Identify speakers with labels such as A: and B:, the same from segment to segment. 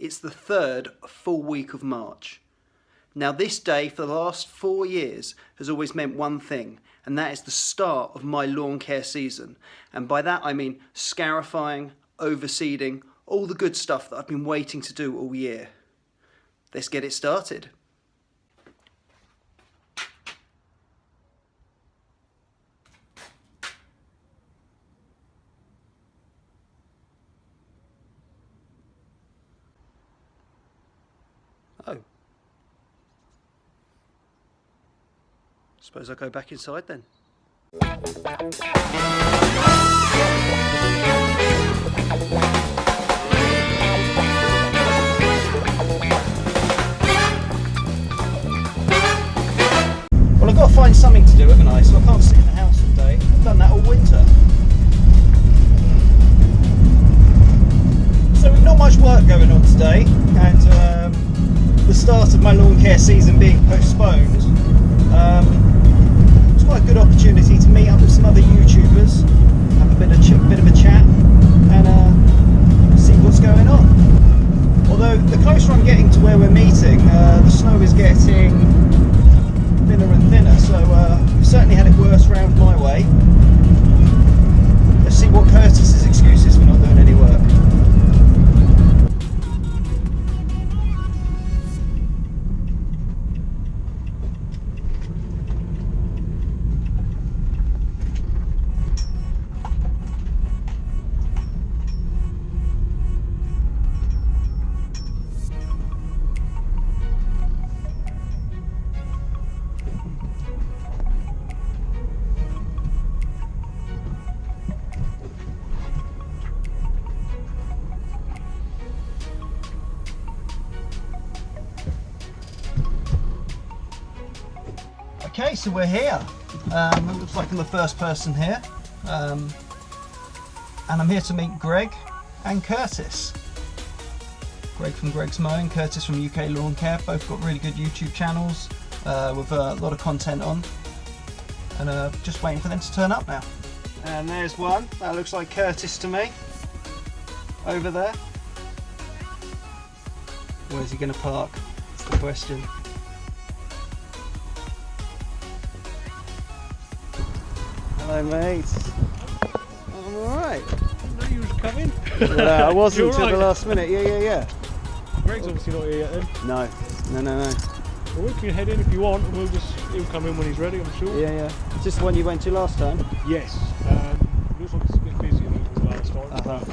A: It's the third full week of March. Now this day for the last 4 years has always meant one thing, and that is the start of my lawn care season. And by that I mean scarifying, overseeding, all the good stuff that I've been waiting to do all year. Let's get it started. Oh. Suppose I'll go back inside then. Well, I've got to find something to do, haven't I? So I can't sit in the house all day. I've done that all winter. So not much work going on today, and the start of my lawn care season being postponed, it's quite a good opportunity to meet up with some other YouTubers, have a bit of a chat, and see what's going on. Although the closer I'm getting to where we're meeting, the snow is getting thinner and thinner, so we've certainly had it worse round my way. Let's see what Curtis's excuse is for not doing any work. Okay, so we're here. It looks like I'm the first person here. And I'm here to meet Greg and Curtis. Greg from Greg's Mowing, Curtis from UK Lawn Care. Both got really good YouTube channels with a lot of content on. And just waiting for them to turn up now. And there's one. That looks like Curtis to me. Over there. Where's he going to park? That's the question. Hello, mate. I'm alright.
B: I didn't know you was coming.
A: Yeah, I wasn't until
B: right?
A: the last minute. Yeah.
B: Greg's obviously not here yet then.
A: No.
B: Well, we can head in if you want, and he'll come in when he's ready, I'm sure.
A: Yeah. Is this the one you went to last time?
B: Yes. Looks like it's a bit busier than it was last time.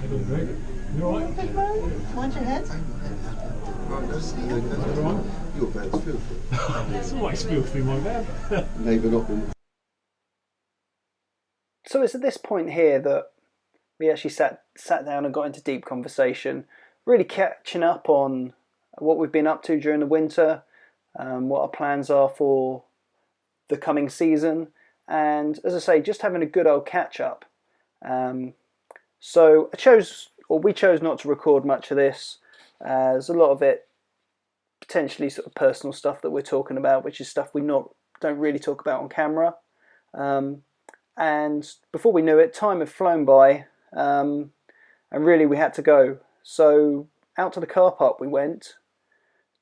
B: Hello, Greg. You alright?
C: Good man. Mind your head.
D: Your bed's filthy.
B: It's always filthy, my man.
D: Neighbour not been.
A: So it's at this point here that we actually sat down and got into deep conversation, really catching up on what we've been up to during the winter, what our plans are for the coming season, and as I say, just having a good old catch up. So we chose not to record much of this, as a lot of it potentially sort of personal stuff that we're talking about, which is stuff we don't really talk about on camera. And before we knew it, time had flown by, and really we had to go. So out to the car park we went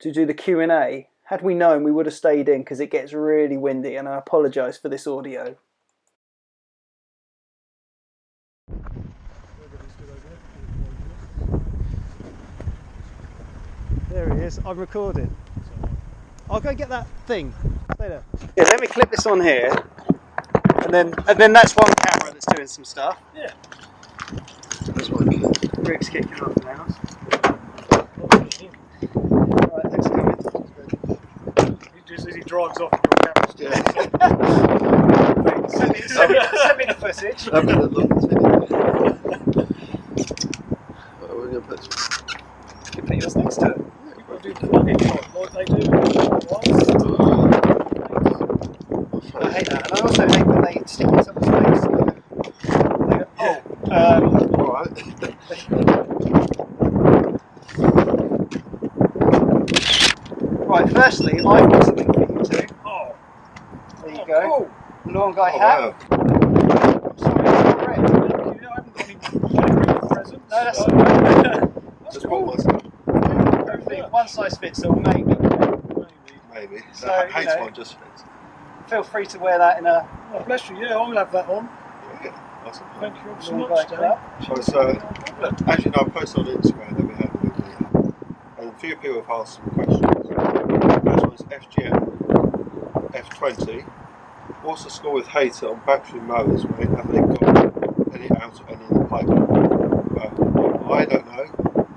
A: to do the Q&A. Had we known, we would have stayed in because it gets really windy, and I apologise for this audio. There he is. I'm recording. I'll go get that thing. Stay there. Yeah, let me clip this on here, and then that's one camera that's doing some stuff.
B: Yeah.
D: That's what I mean.
A: Rick's kicking off now. Alright, thanks for coming.
B: Just as he drives off, your camera's still
A: Send me the footage.
D: I've got a look at it. We're going to put
A: You can put yours next to it.
B: You've got to do plug-in like they do.
A: I hate that, and I also hate when they stick it up his face.
D: alright.
A: Right, firstly, I've got something for you too.
B: Oh,
A: There you go.
B: Cool.
A: lawn guy
D: Oh,
A: hat.
D: wow.
A: I'm sorry, it's not red.
B: I haven't got any presents.
A: No, that's
B: so-
A: alright.
D: Just one myself.
A: Hopefully, one size fits all, maybe.
D: Maybe.
A: So,
D: The
A: you
D: Hates
A: know.
D: one just fits.
A: Feel free to wear that in a
B: Oh, bless you. Yeah, I'll have that on.
D: Yeah, awesome.
B: Thank you so
A: lawn
B: much,
A: guy
B: Dave.
A: club.
D: So, as you know, I posted on Instagram that we had a video, and a few people have asked some questions. The first one is FGM F20. What's the score with Hater on battery mowers, mate? Have they got any out or any in the pipeline? I don't know.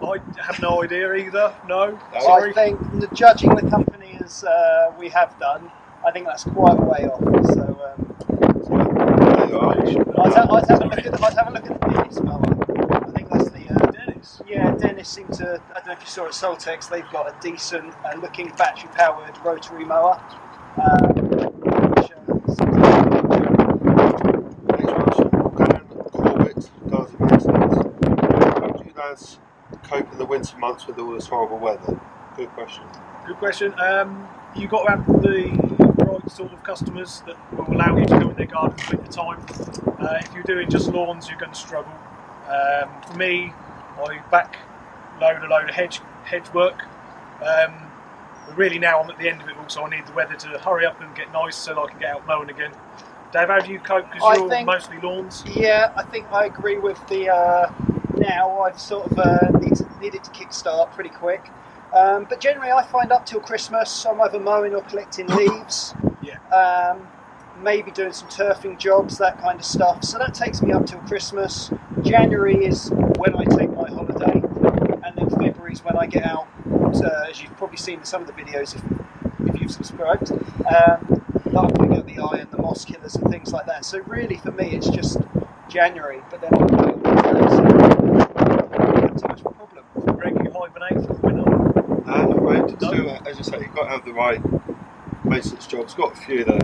B: I have no idea either. No.
A: I
B: Sorry.
A: think, judging the company as we have done, I think that's quite a way off. So
D: There you are.
A: I'd have a look at the Dennis mower. I think that's the
B: Dennis.
A: yeah. Dennis seemed to. I don't know if you saw at Soltex. They've got a decent looking battery powered rotary mower. Which,
D: Next one's from Dan Corbett, Garden Maintenance. How do you lads cope in the winter months with all this horrible weather? Good question.
B: Good question. You got to have the right sort of customers that will allow you to go in their garden in winter time. If you're doing just lawns, you're going to struggle. For me, I backload a load of hedge work. But really now I'm at the end of it all, so I need the weather to hurry up and get nice so I can get out mowing again. Dave, how do you cope? Because you're mostly lawns.
A: yeah, I think I agree with the. Now I've sort of needed to kickstart pretty quick. But generally, I find up till Christmas, I'm either mowing or collecting leaves.
B: Yeah.
A: Maybe doing some turfing jobs, that kind of stuff. So that takes me up till Christmas. January is when I take my holiday, and then February is when I get out. As you've probably seen in some of the videos, if you've subscribed, I'm putting out the iron, the moss killers, and things like that. So really, for me, it's just January. But then I'm going not too much of a problem.
B: Greg, you hibernate for the winter.
D: Right, still, as you say, you've got to have the right maintenance jobs. Got a few that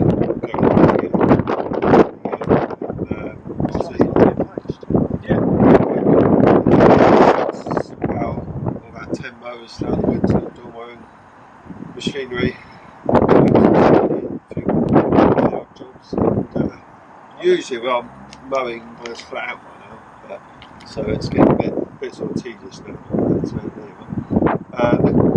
D: about 10 mowers throughout the winter, do my own machinery, jobs. Usually when I'm mowing when it's flat out right now, but, so it's getting a bit sort of tedious now.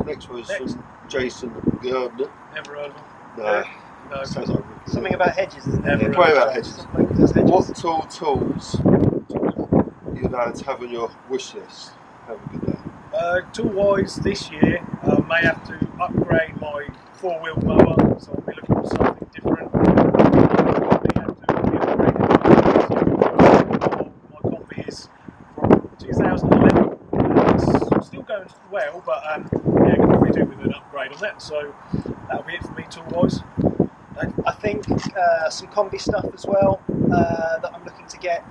D: Next one is from Jason Gardner.
B: Never heard of them.
D: No.
B: No.
D: Sounds like
A: Something about hedges, isn't
B: Never
A: there?
B: heard
D: about hedges. What tools you lads have on your wish list? Have a good day.
B: Tool-wise, this year I may have to upgrade my four-wheel mower, so I'll be looking for something different. I may have to upgrade my combi is from 2011. It's still going well, but yeah, I can probably do with an upgrade on that. So that'll be it for me tool-wise.
A: I think some combi stuff as well that I'm looking to get,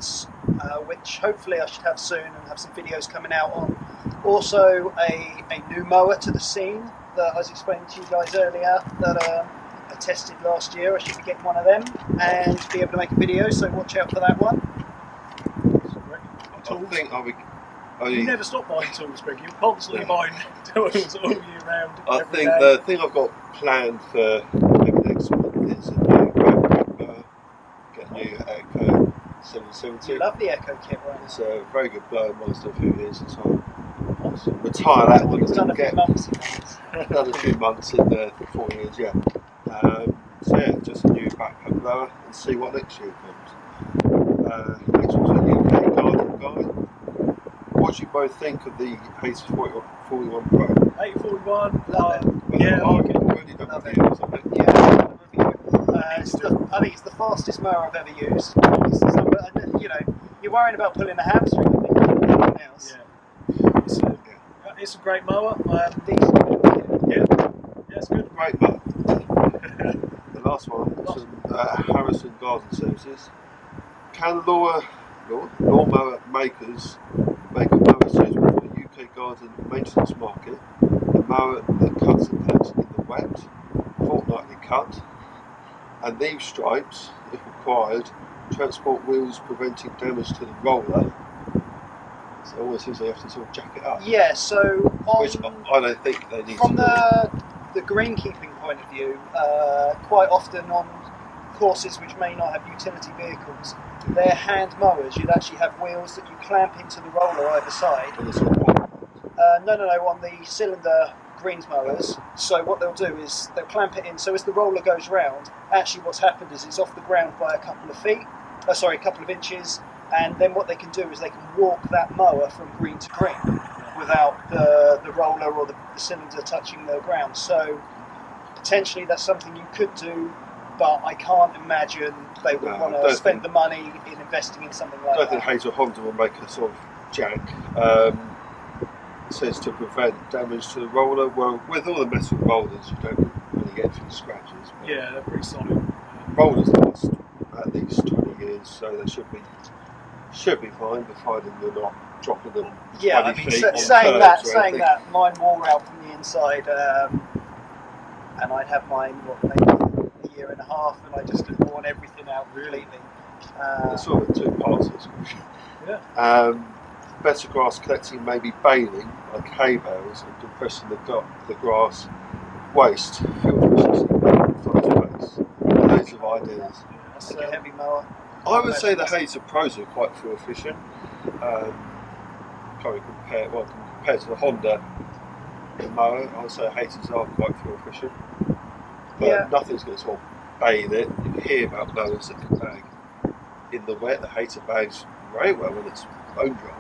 A: which hopefully I should have soon and have some videos coming out on. Also a new mower to the scene that I was explaining to you guys earlier that I tested last year. I should be getting one of them and be able to make a video, so watch out for that one.
D: I think I'll be.
B: You never stop buying tools, Greg. You're constantly buying tools all year round.
D: I
B: every
D: think
B: day.
D: the thing I've got planned for maybe next month is a new mower. Get a new Echo 770.
A: Love the Echo kit, right?
D: It's a very good blower, mine's done a few years, so I'll retire that one
A: It's done a
D: and
A: few
D: get
A: months.
D: another few months in the 4 years, yeah. So yeah, just a new backpack blower and see what next year comes. Next one's a UK garden guy. What do you both think of the Hater 41 Pro?
B: 841.
A: Love it.
B: Yeah, I like it.
D: Already done
A: Love
D: reviews of it.
A: Yeah, I think it's the fastest mower I've ever used. You know, you're worrying about pulling a hamstring and anything else.
B: Yeah. It's a great mower.
A: Decent.
B: Yeah, it's good.
D: Great mower. The last one is from Harrison Garden Services. Can lawnmower makers make a mower suitable for the UK garden maintenance market? A mower that cuts and collects in the wet, fortnightly cut, and leave stripes, if required, transport wheels preventing damage to the roller. So it always seems they have to sort of jack it up.
A: Yeah, so
D: Which I don't think they need
A: from
D: to do.
A: the greenkeeping point of view, quite often on courses which may not have utility vehicles, they're hand mowers. You'd actually have wheels that you clamp into the roller either side.
D: On the sort of one.
A: No, on the cylinder greens mowers. So what they'll do is they'll clamp it in. So as the roller goes round, actually what's happened is it's off the ground by a couple of inches. And then what they can do is they can walk that mower from green to green without the roller or the cylinder touching the ground. So potentially that's something you could do, but I can't imagine they would want to spend the money in investing in something like that.
D: I don't think Hayes or Honda will make a sort of jack. It says to prevent damage to the roller. Well, with all the metal rollers, you don't really get any scratches.
B: Yeah, they're pretty solid.
D: Rollers last at least 20 years, so they should be fine, provided you're not dropping them.
A: Yeah, I mean, saying that, mine wore out from the inside, and I'd have mine maybe a year and a half, and I just had worn everything out completely.
D: There's sort of two parts of this question.
B: Yeah.
D: Better grass collecting, maybe baling like hay bales and compressing the grass waste, fuel efficiency, fast pace. Loads of ideas.
A: That's like a heavy mower.
D: I would say the Hayter Pros are quite fuel efficient. Compared to the Honda mower, I would say Hayters are quite fuel efficient. But nothing's going to sort of bathe it. You hear about mowers that can bag in the wet. The Hayter bags very well when it's bone dry.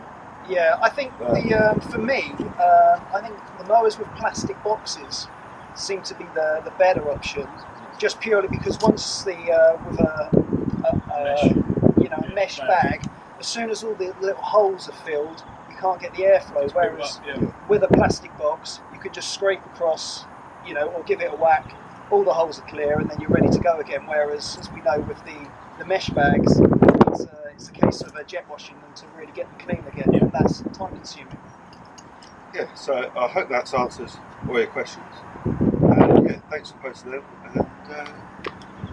A: Yeah, I think for me, I think the mowers with plastic boxes seem to be the better option, just purely because once with a mesh bag, as soon as all the little holes are filled, you can't get the airflow. Whereas with a plastic box, you could just scrape across, or give it a whack. All the holes are clear, and then you're ready to go again. Whereas, as we know, with the mesh bags, it's a case of jet washing them to really get them clean again, and that's time consuming.
D: Yeah, so I hope that answers all your questions. Thanks for posting them, and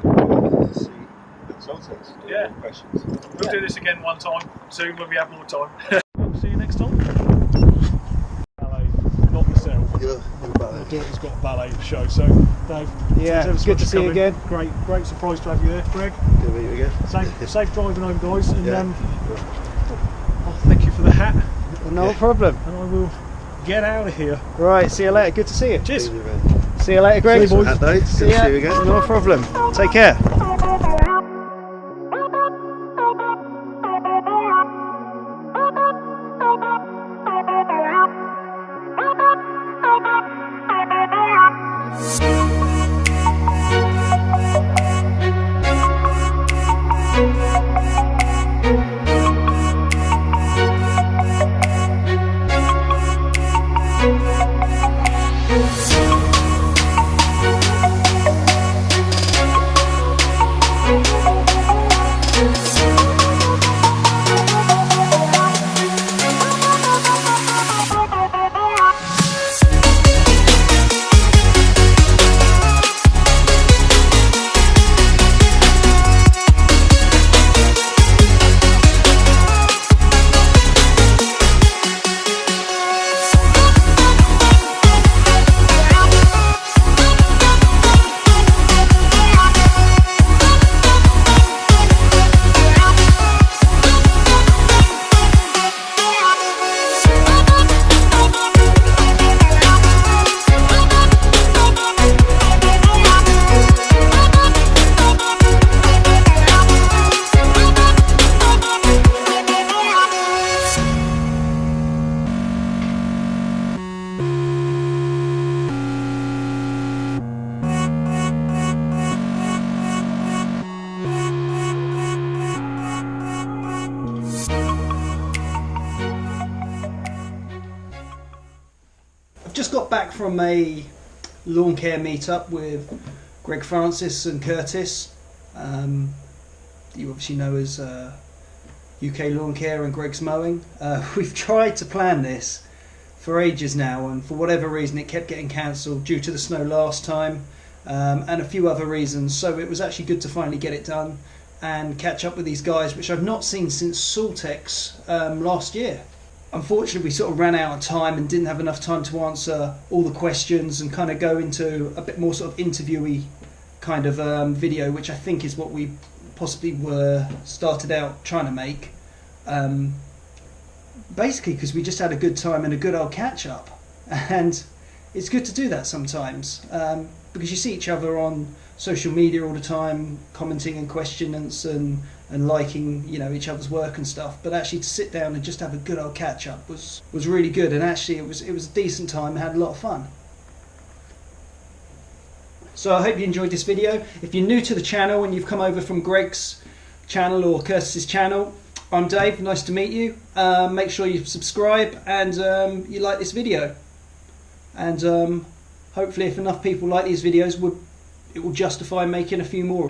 D: we'll see consultants do more questions.
B: We'll do this again one time soon when we have more time. We'll see you next time. Ballet, not myself. He's got a ballet show, so Dave.
A: Yeah, it's good to see you again.
B: Great surprise to have you there, Greg.
D: Good to meet you again.
B: Safe driving home, guys, and thank you for the hat.
A: No problem.
B: And I will get out of here.
A: Right, see you later. Good to see you.
B: Cheers.
A: See you later, Greg.
D: See you, boys. Good to see you again.
A: No problem. Take care. Just got back from a lawn care meetup with Greg Francis and Curtis. You obviously know as UK Lawn Care and Greg's Mowing. We've tried to plan this for ages now, and for whatever reason it kept getting cancelled due to the snow last time, and a few other reasons. So it was actually good to finally get it done and catch up with these guys, which I've not seen since Saltex last year. Unfortunately, we sort of ran out of time and didn't have enough time to answer all the questions and kind of go into a bit more sort of interviewee kind of video, which I think is what we possibly were started out trying to make. Basically because we just had a good time and a good old catch up, and it's good to do that sometimes, because you see each other on social media all the time, commenting and questions and liking, you know, each other's work and stuff. But actually to sit down and just have a good old catch up was really good, and actually it was a decent time. I had a lot of fun. So I hope you enjoyed this video. If you're new to the channel and you've come over from Greg's channel or Curtis's channel, I'm Dave, nice to meet you. Make sure you subscribe and you like this video. And hopefully if enough people like these videos, it will justify making a few more.